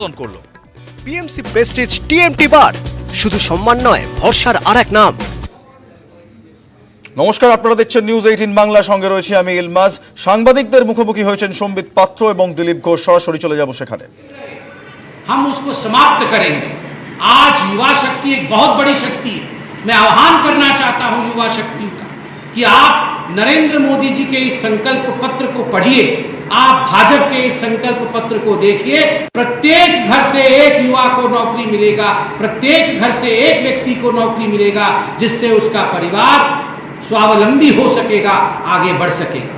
করলো PMC Prestige TMT বার, শুধু সম্মান নয় ভরসার আরেক নাম। নমস্কার, আপনারা দেখছেন নিউজ 18 বাংলা, সঙ্গে রয়েছে আমি ইলমাজ। সাংবাদিকদের মুখোমুখি হয়েছেন সম্বিত পাত্র এবং দিলীপ ঘোষ। সরাসরি চলে যাব সেখানে। हम उसको समाप्त करेंगे। आज युवा शक्ति एक बहुत बड़ी शक्ति है। मैं आह्वान करना चाहता हूं युवा शक्ति का कि आप नरेंद्र मोदी जी के इस संकल्प पत्र को पढ़िए, आप भाजपा के इस संकल्प पत्र को देखिए। प्रत्येक घर से एक युवा को नौकरी मिलेगा, प्रत्येक घर से एक व्यक्ति को नौकरी मिलेगा, जिससे उसका परिवार स्वावलंबी हो सकेगा, आगे बढ़ सकेगा।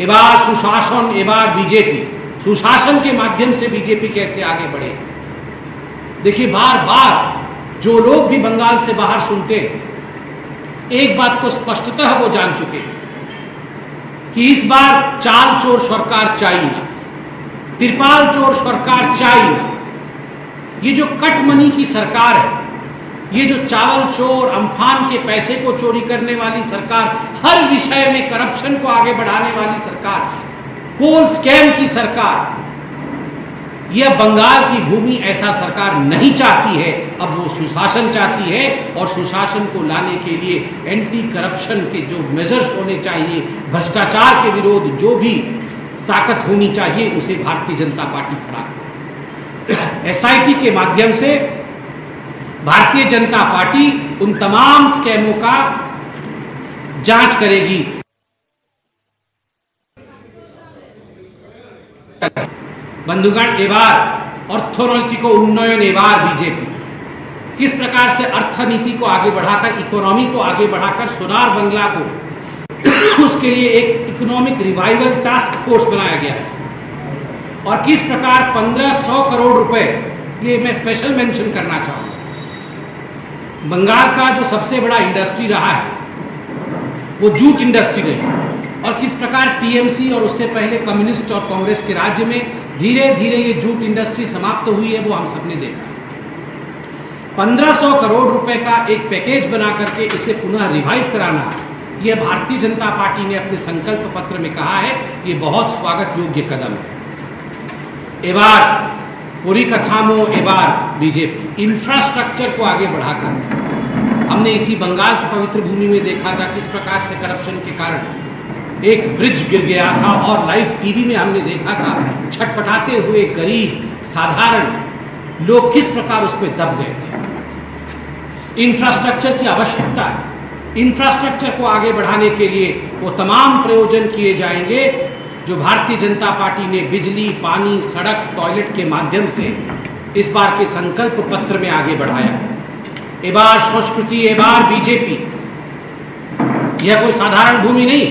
ए बार सुशासन, ए बार बीजेपी, सुशासन के माध्यम से बीजेपी कैसे आगे बढ़े। देखिए, बार बार जो लोग भी बंगाल से बाहर सुनते हैं, एक बात तो स्पष्टतः वो जान चुके हैं कि इस बार चाल चोर सरकार चाहिए ना, तिरपाल चोर सरकार चाहिए ना। ये जो कट मनी की सरकार है, ये जो चावल चोर, अम्फान के पैसे को चोरी करने वाली सरकार, हर विषय में करप्शन को आगे बढ़ाने वाली सरकार, कोल स्कैम की सरकार, यह बंगाल की भूमि ऐसा सरकार नहीं चाहती है। अब वो सुशासन चाहती है, और सुशासन को लाने के लिए एंटी करप्शन के जो मेजर्स होने चाहिए, भ्रष्टाचार के विरोध जो भी ताकत होनी चाहिए, उसे भारतीय जनता पार्टी खड़ा करे। एसआईटी के माध्यम से भारतीय जनता पार्टी उन तमाम स्कैमों का जांच करेगी। बंधुगण, एबार अर्थनैतिक उन्नयन, एबार बीजेपी किस प्रकार से अर्थनीति को आगे बढ़ाकर, इकोनॉमी को आगे बढ़ाकर सोनार बंगला को उसके लिए एक इकोनॉमिक रिवाइवल टास्क फोर्स बनाया गया है, और किस प्रकार 1500 करोड़ रुपए, ये मैं स्पेशल मेंशन करना चाहूँगा। बंगाल का जो सबसे बड़ा इंडस्ट्री रहा है वो जूट इंडस्ट्री रही, और किस प्रकार टीएमसी और उससे पहले कम्युनिस्ट और कांग्रेस के राज्य में धीरे धीरे ये जूट इंडस्ट्री समाप्त हुई है, वो हम सबने देखा। 1500 करोड़ रुपए का एक पैकेज बना करके इसे पुनः रिवाइव कराना, ये भारतीय जनता पार्टी ने अपने संकल्प पत्र में कहा है, ये बहुत स्वागत योग्य कदम है। एबार पूरी कथामो, एबार बीजेपी इंफ्रास्ट्रक्चर को आगे बढ़ाकर, हमने इसी बंगाल की पवित्र भूमि में देखा था किस प्रकार से करप्शन के कारण एक ब्रिज गिर गया था, और लाइव टीवी में हमने देखा था छटपटाते हुए गरीब साधारण लोग किस प्रकार उस पर दब गए थे। इंफ्रास्ट्रक्चर की आवश्यकता है। इंफ्रास्ट्रक्चर को आगे बढ़ाने के लिए वो तमाम प्रयोजन किए जाएंगे जो भारतीय जनता पार्टी ने बिजली, पानी, सड़क, टॉयलेट के माध्यम से इस बार के संकल्प पत्र में आगे बढ़ाया है। ए बार संस्कृति, ए बार बीजेपी, यह कोई साधारण भूमि नहीं,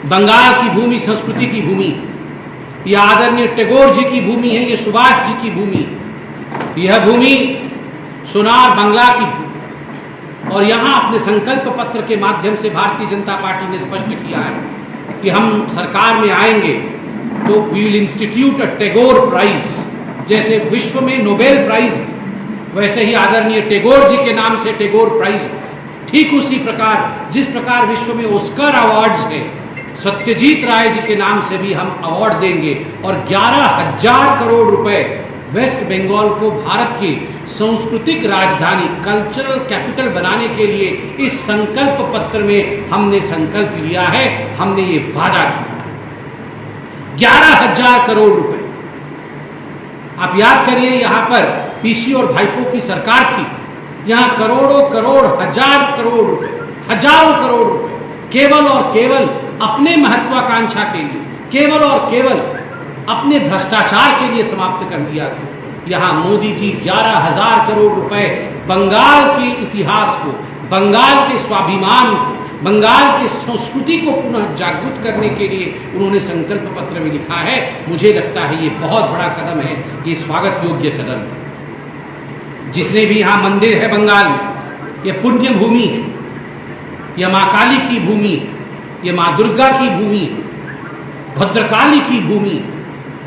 बंगाल की भूमि संस्कृति की भूमि, यह आदरणीय टैगोर जी की भूमि है, यह सुभाष जी की भूमि, यह भूमि सोनार बंगला की भूमि। और यहाँ अपने संकल्प पत्र के माध्यम से भारतीय जनता पार्टी ने स्पष्ट किया है कि हम सरकार में आएंगे तो we will institute a Tagore prize. जैसे विश्व में नोबेल प्राइज, वैसे ही आदरणीय टैगोर जी के नाम से टैगोर प्राइज, ठीक उसी प्रकार जिस प्रकार विश्व में ऑस्कर अवार्ड्स हैं, सत्यजीत राय जी के नाम से भी हम अवार्ड देंगे। और 11,000 करोड़ रुपए वेस्ट बंगाल को भारत की सांस्कृतिक राजधानी, कल्चरल कैपिटल बनाने के लिए इस संकल्प पत्र में हमने संकल्प लिया है, हमने ये वादा किया। 11,000 करोड़ रुपए, आप याद करिए, यहाँ पर पीसी और भाईपो की सरकार थी, यहाँ करोड़ों करोड़, हजार करोड़ रुपए, हजारों करोड़ रुपए केवल और केवल अपने महत्वाकांक्षा के लिए, केवल और केवल अपने भ्रष्टाचार के लिए समाप्त कर दिया गया। यहाँ मोदी जी 11,000 करोड़ रुपए बंगाल के इतिहास को, बंगाल के स्वाभिमान को, बंगाल की संस्कृति को पुनः जागृत करने के लिए उन्होंने संकल्प पत्र में लिखा है। मुझे लगता है ये बहुत बड़ा कदम है, ये स्वागत योग्य कदम है। जितने भी यहाँ मंदिर है बंगाल में, ये पुण्य भूमि है, यह माँ काली की भूमि है, ये माँ दुर्गा की भूमि है, भद्रकाली की भूमि है।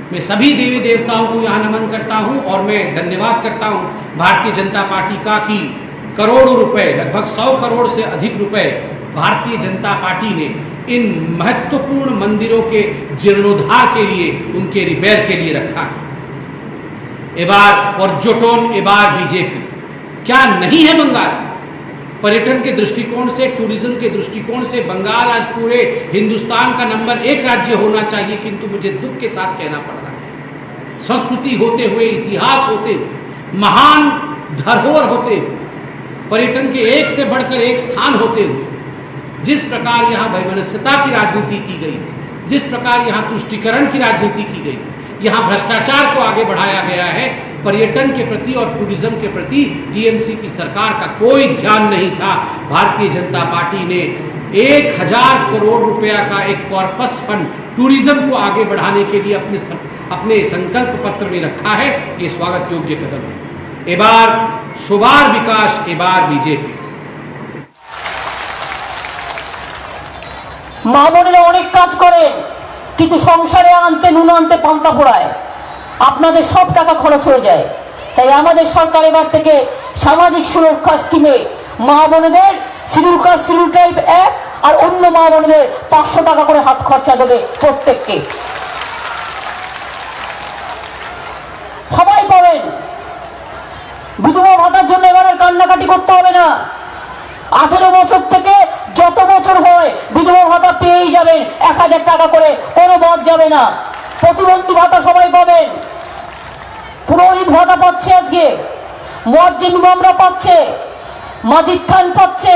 मैं सभी देवी देवताओं को यहाँ नमन करता हूँ, और मैं धन्यवाद करता हूँ भारतीय जनता पार्टी का कि करोड़ों रुपए, लगभग 100 करोड़ से अधिक रुपए भारतीय जनता पार्टी ने इन महत्वपूर्ण मंदिरों के जीर्णोद्धार के लिए, उनके रिपेयर के लिए रखा है। এবার পর্যটন, এবার बीजेपी। क्या नहीं है बंगाल? पर्यटन के दृष्टिकोण से, टूरिज्म के दृष्टिकोण से बंगाल आज पूरे हिंदुस्तान का नंबर 1 राज्य होना चाहिए, किंतु मुझे दुख के साथ कहना पड़ रहा है, संस्कृति होते हुए, इतिहास होते हुए, महान धरोहर होते हुए, पर्यटन के एक से बढ़कर एक स्थान होते हुए, जिस प्रकार यहाँ वैमनस्यता की राजनीति की गई, जिस प्रकार यहाँ तुष्टीकरण की राजनीति की गई, यहाँ भ्रष्टाचार को आगे बढ़ाया गया है, पर्यटन के प्रति और टूरिज्म के प्रति टीएमसी की सरकार का कोई ध्यान नहीं था। भारतीय जनता पार्टी ने 1000 करोड़ रुपया का एक कॉर्पस फंड टूरिज्म को आगे बढ़ाने के लिए अपने संकल्प पत्र में रखा है। ये स्वागत योग्य कदम है। एबार सुबार विकास, एबार बीजेपी। মা বোনেরা অনেক কাজ করেন, কিন্তু সংসারে আনতে নুন আনতে পান্তা পোড়ায়, আপনাদের সব টাকা খরচ হয়ে যায়। তাই আমাদের সরকার এবার থেকে সামাজিক সুরক্ষা স্কিমে মা বোনেদের শিডিউল কাস্ট শিডিউল ট্রাইব 1 আর অন্য মা বোনেদের 500 টাকা করে হাত খরচা দেবে প্রত্যেককে, সবাই পাবেন। বিধবা ভাতার জন্য এবার আর কান্নাকাটি করতে হবে না। 18 বছর থেকে যত বছর হয় বিধবা ভাতা পেয়েই যাবেন, 1000 টাকা করে, কোনো বাদ যাবে না। প্রতিবন্ধী ভাতা সবাই পাবেন, পুরোহিত ভাতা পাচ্ছে, আজকে মুয়াজ্জিন ইমামরা পাচ্ছে, মাজিদ খান পাচ্ছে,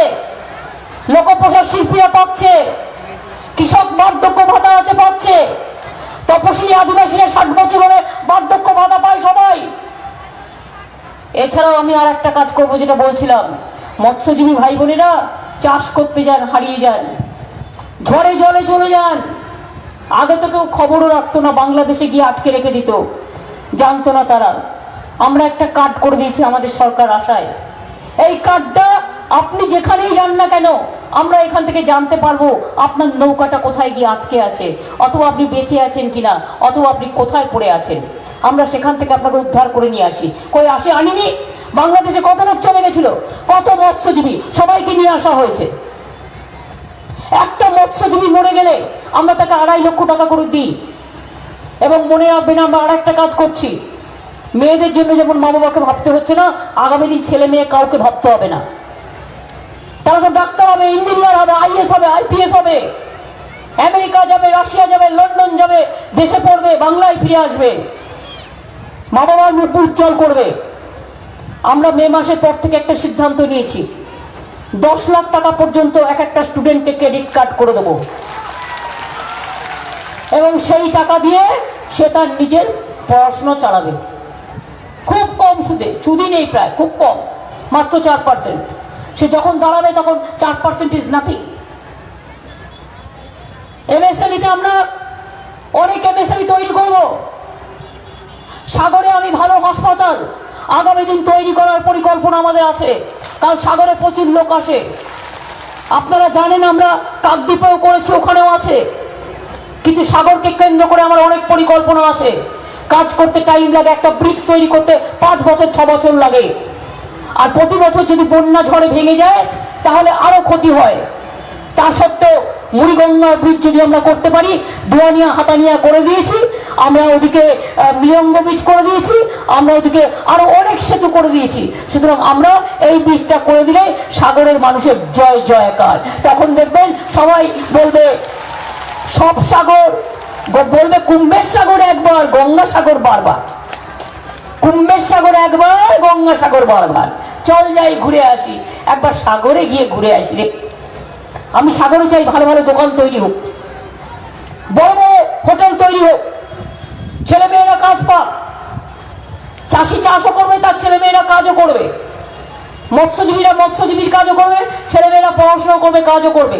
লোকপ্রশাসন শিল্পীরা পাচ্ছে, কৃষক বার্ধক্য ভাতা আছে পাচ্ছে, তপশিলি আদিবাসীরা 60 বছর হলে বার্ধক্য ভাতা পায় সবাই। এছাড়াও আমি আর একটা কাজ করবো, যেটা বলছিলাম, মৎস্যজীবী ভাই বোনেরা চাষ করতে যান, হারিয়ে যান, ঝড়ে জলে চলে যান। আগে তো কেউ খবরও রাখতো না, বাংলাদেশে গিয়ে আটকে রেখে দিত, জানতো না তারা। আমরা একটা কার্ড করে দিয়েছি আমাদের সরকার আশায়। এই কার্ডটা আপনি যেখানেই যান না কেন, আমরা এখান থেকে জানতে পারবো আপনার নৌকাটা কোথায় গিয়ে আটকে আছে, অথবা আপনি বেঁচে আছেন কিনা, অথবা আপনি কোথায় পড়ে আছেন। আমরা সেখান থেকে আপনাকে উদ্ধার করে নিয়ে আসি। কই আসে আনিনি? বাংলাদেশে কত লোক চলে গেছিল, কত মৎস্যজীবী, সবাইকে নিয়ে আসা হয়েছে। একটা মৎস্যজীবী মরে গেলে আমরা তাকে 2.5 লক্ষ টাকা করে দিই। এবং মনে রাখবেন, আমরা আর একটা কাজ করছি, মেয়েদের জন্য যেমন মা বাবাকে ভাবতে হচ্ছে না, আগামী দিন ছেলে মেয়ে কাউকে ভাবতে হবে না। তারা তো ডাক্তার হবে, ইঞ্জিনিয়ার হবে, আইএস হবে, আইপিএস হবে, আমেরিকা যাবে, রাশিয়া যাবে, লন্ডন যাবে, দেশে পড়বে, বাংলায় ফিরে আসবে, মা বাবার মুখ উজ্জ্বল করবে। আমরা মে মাসের পর থেকে একটা সিদ্ধান্ত নিয়েছি, 10 লাখ টাকা পর্যন্ত এক একটা স্টুডেন্টকে ক্রেডিট কার্ড করে দেবো, এবং সেই টাকা দিয়ে সে তার নিজের পড়াশোনা চালাবে। খুব কম সুদে, সুদই নেই প্রায়, খুব কম, মাত্র 4%। সে যখন দাঁড়াবে তখন 4% ইজ নাথিং। এমএসএমইতে আমরা অনেক এমএসএমই তৈরি করব। সাগরে আমি ভালো হাসপাতাল আগামী দিন তৈরি করার পরিকল্পনা আমাদের আছে, কারণ সাগরে প্রচুর লোক আসে। আপনারা জানেন আমরা কাকদ্বীপেও করেছি, ওখানেও আছে, কিন্তু সাগরকে কেন্দ্র করে আমার অনেক পরিকল্পনা আছে। কাজ করতে টাইম লাগে, একটা ব্রিজ তৈরি করতে 5 বছর 6 বছর লাগে, আর প্রতি বছর যদি বন্যা ঝড়ে ভেঙে যায় তাহলে আরো ক্ষতি হয়। তা সত্ত্বেও মুড়িগঙ্গা ব্রিজ যদি আমরা করতে পারি, দোয়ানিয়া হাতানিয়া করে দিয়েছি, আমরা ওদিকে মিয়ঙ্গ ব্রিজ করে দিয়েছি, আমরা ওদিকে আরো অনেক সেতু করে দিয়েছি। সুতরাং আমরা এই ব্রিজটা করে দিলে সাগরের মানুষের জয় জয়কার। তখন দেখবেন সবাই বলবে সব সাগর, বলবে কুম্ভের সাগর একবার, গঙ্গা সাগর বারবার, কুম্ভের সাগর একবার, গঙ্গা সাগর বারবার। চল যাই ঘুরে আসি, একবার সাগরে গিয়ে ঘুরে আসি রে। আমি সাগরে চাই ভালো ভালো দোকান তৈরি হোক, বড় বড় হোটেল তৈরি হোক, ছেলে মেয়েরা কাজ পাক, চাষি চাষও করবে, তার ছেলে মেয়েরা কাজও করবে, মৎস্যজীবীরা মৎস্যজীবীর কাজও করবে, ছেলে মেয়েরা পড়াশোনা করবে, কাজও করবে।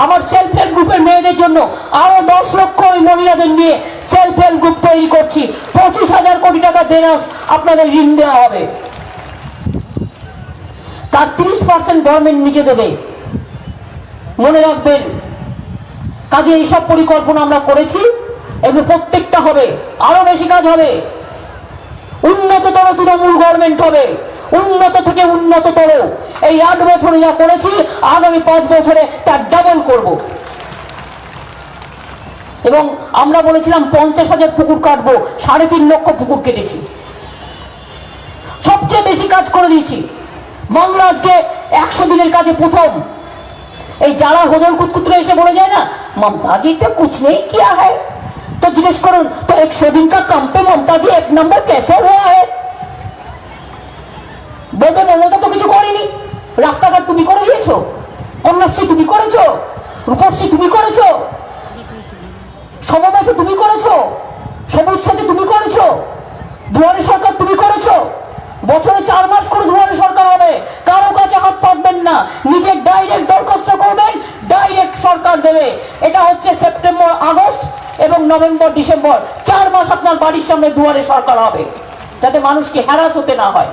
আমার সেলফ হেল্প গ্রুপের মেয়েদের জন্য আরো 10 লক্ষ ওই মহিলাদের নিয়ে সেলফ হেল্প গ্রুপ তৈরি করছি। 25,000 কোটি টাকা দেনা আপনাদের ঋণ দেওয়া হবে, তার 30% গভর্নমেন্ট নিজে দেবে। মনে রাখবেন, কাজে এইসব পরিকল্পনা আমরা করেছি, এগুলো প্রত্যেকটা হবে, আরো বেশি কাজ হবে, উন্নততর তৃণমূল গভর্নমেন্ট হবে, উন্নত থেকে উন্নততর। এই 8 বছরে যা করেছি, আগামী 5 বছরে তার ডাবল করব। এবং আমরা বলেছিলাম 50,000 পুকুর কাটবো, 3.5 লক্ষ পুকুর কেটেছি। সবচেয়ে বেশি কাজ করে দিয়েছি। বাংলা আজকে 100 দিনের কাজে প্রথম। এই যারা হদল কুতকুতরে এসে বলে যায় না মমতা জি তো कुछ नहीं किया है, तो জিজ্ঞেস করুন তো 100 दिन का काम पे ममता जी 1 नंबर कैसे हुआ है? বলবে মমতা তো কিছু করেনি। রাস্তাঘাট তুমি করে দিয়েছো, কন্যাশ্রী তুমি করেছো, রূপশ্রী তুমি করেছো, সমবায় তুমি করেছো, সবুজ সাথী তুমি করেছো, দুয়ারে সরকার তুমি করেছো। বছরে 4 মাস করে দুয়ারে সরকার হবে, কারো কাছে হাত পাতবেন না, নিজে ডাইরেক্ট দরখাস্ত করবেন, ডাইরেক্ট সরকার দেবে। এটা হচ্ছে সেপ্টেম্বর, আগস্ট এবং নভেম্বর, ডিসেম্বর, 4 মাস আপনার বাড়ির সামনে দুয়ারে সরকার হবে, যাতে মানুষকে হ্যারাস হতে না হয়।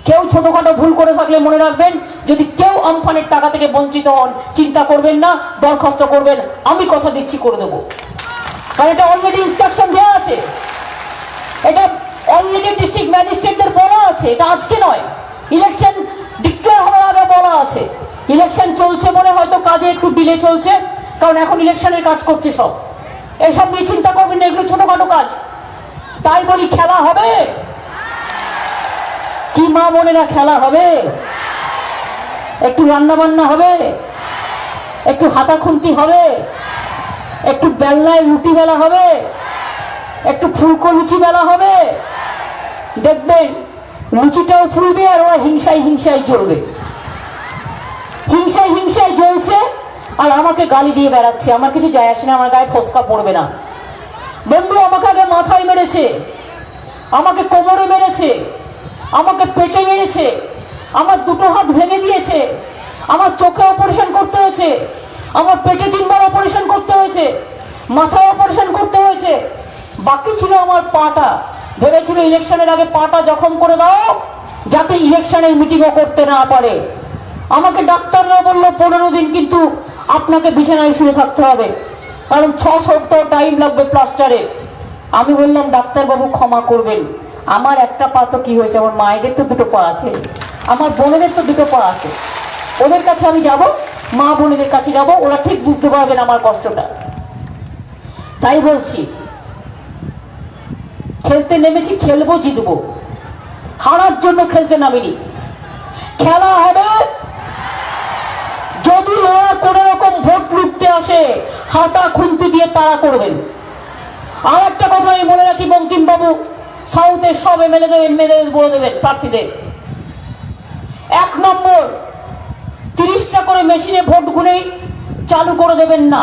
কেউ ছোটখাটো ভুল করে থাকলে মনে রাখবেন, যদি কেউ আমফানের টাকা থেকে বঞ্চিত হন চিন্তা করবেন না, দরখাস্ত করবেন, আমি কথা দিচ্ছি করে দেবো। কারণ এটা অলরেডি ইনস্ট্রাকশন দেওয়া আছে, এটা অলরেডি ডিস্ট্রিক্ট ম্যাজিস্ট্রেটদের বলা আছে, এটা আজকে নয়, ইলেকশন ডিক্লেয়ার হওয়ার আগে বলা আছে। ইলেকশন চলছে বলে হয়তো কাজে একটু ডিলে চলছে, কারণ এখন ইলেকশনের কাজ করছে সব। এইসব নিয়ে চিন্তা করবেন না, এগুলো ছোটখাটো কাজ। তাই বলি খেলা হবে কি মা বোনেরা? খেলা হবে, একটু রান্না বান্না হবে, একটু হাতা খুন্তি হবে, একটু বেলনায় রুটি বেলা হবে, একটু ফুলকো লুচি বেলা হবে। দেখবেন লুচিটাও ফুলবে আর ওরা হিংসায় হিংসায় জ্বলবে। হিংসায় হিংসায় জ্বলছে আর আমাকে গালি দিয়ে বেড়াচ্ছে, আমার কিছু যায় আসে না, আমার গায়ে ফসকা পড়বে না। বন্ধু আমাকে আগে মাথায় মেরেছে, আমাকে কোমরে মেরেছে, আমাকে পেটে মেরেছে, আমার দুটো হাত ভেঙে দিয়েছে, আমার চোখে অপারেশন করতে হয়েছে, আমার পেটে 3 বার অপারেশন করতে হয়েছে, মাথায় অপারেশন করতে হয়েছে। বাকি ছিল আমার পাটা। ভেবেছিল ইলেকশনের আগে পাটা জখম করে দাও যাতে ইলেকশনের মিটিংও করতে না পারে। আমাকে ডাক্তাররা বললো 15 দিন কিন্তু আপনাকে বিছানায় শুয়ে থাকতে হবে, কারণ 6 সপ্তাহ টাইম লাগবে প্লাস্টারে। আমি বললাম ডাক্তারবাবু ক্ষমা করবেন, আমার একটা পা তো কি হয়েছে, আমার মায়েদের তো 2টো পা আছে, আমার বোনেদের তো 2টো পা আছে। ওদের কাছে আমি যাব, মা বোনেদের কাছে যাব, ওরা ঠিক বুঝতে পারবেন আমার কষ্টটা। তাই বলছি খেলতে নেমেছি, খেলবো, জিতবো, হারার জন্য খেলতে নামিনি। খেলা হবে যদি ওরা কোনো রকম ভোট লুটতে আসে, হাতা খুন্তি দিয়ে তাড়া করবেন। আর একটা কথা আমি বলে রাখি, বঙ্কিমবাবু সাউথের সব এমএলএ বলে দেবেন প্রার্থীদের, 1 নম্বর 30টা করে মেশিনে ভোট গুনেই চালু করে দেবেন না,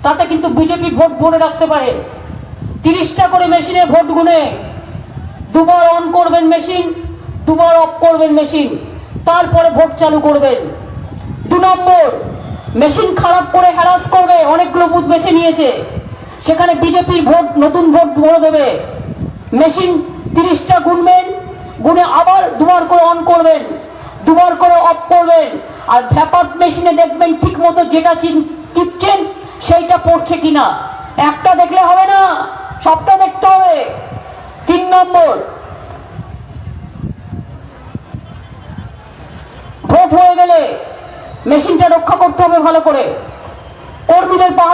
তাতে কিন্তু বিজেপি ভোট ভরে রাখতে পারে। 30টা করে মেশিনে ভোট গুনে 2 বার অন করবেন মেশিন, 2 বার অফ করবেন মেশিন, তারপরে ভোট চালু করবেন। 2 নম্বর মেশিন খারাপ করে হ্যারাস করবে, অনেকগুলো বুথ বেছে নিয়েছে, সেখানে বিজেপির ভোট, নতুন ভোট ভরে দেবে। মেশিন 30টা গুনবেন, গুনে আবার 2 বার করে অন করবেন, 2 বার করে অফ করবেন। আর ভ্যাপার মেশিনে দেখবেন ঠিক মতো যেটা টিপছেন সেইটা পড়ছে কিনা, একটা দেখলে হবে না, সবটা দেখতে হবে। 3 নম্বর ভোট হয়ে গেলে মেশিনটা রক্ষা করতে হবে ভালো করে, কর্মীদের পাহারা